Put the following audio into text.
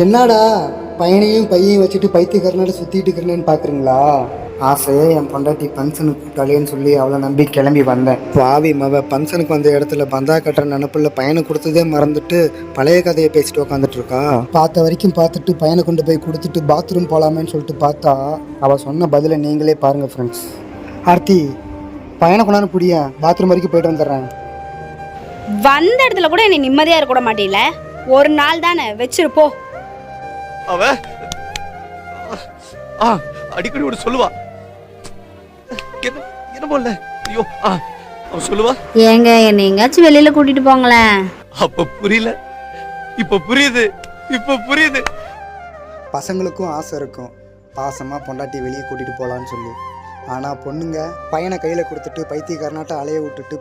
என்னடா பையனையும் பையனையும் வச்சுட்டு பைத்தியக்காரனால சுற்றிட்டு இருக்கிறேன்னு பார்க்குறீங்களா? ஆசையே என் பொண்டாட்டி ஃபங்க்ஷனுக்கு கூப்பிட்டாலேன்னு சொல்லி அவளை நம்பி கிளம்பி வந்தேன். பாவி மவ ஃபங்க்ஷனுக்கு வந்த இடத்துல பந்தா கட்டுற நினப்பில் பையனை கொடுத்ததே மறந்துட்டு பழைய கதையை பேசிட்டு உக்காந்துட்டு இருக்கா. பார்த்த வரைக்கும் பார்த்துட்டு பையனை கொண்டு போய் கொடுத்துட்டு பாத்ரூம் போகலாமேன்னு சொல்லிட்டு பார்த்தா அவள் சொன்ன பதிலை நீங்களே பாருங்கள் ஃப்ரெண்ட்ஸ். ஆர்த்தி, பையனை கொண்டாந்து புடிய, பாத்ரூம் வரைக்கும் போயிட்டு வந்துடுறேன். வந்த இடத்துல கூட என்னை நிம்மதியா இருக்க கூட மாட்டேல. ஒரு நாள் தானே வச்சிருப்போ. அவ அடிக்கடி ஒரு சொல்லுவா. என்ன போல ஐயோ அவ சொல்லுவா, ஏங்க என்னை எங்கேயாச்சும் வெளியில கூட்டிட்டு போங்களேன். அப்ப புரியல, இப்ப புரியுது, இப்ப புரியுது. பசங்களுக்கும் ஆசை இருக்கும் பாசமாக பொண்டாட்டி வெளியே கூட்டிகிட்டு போகலான்னு சொல்லி. ஆனால் பொண்ணுங்க பையனை கையில் கொடுத்துட்டு பைத்தியக்காரனாட்ட அலைய விட்டுட்டு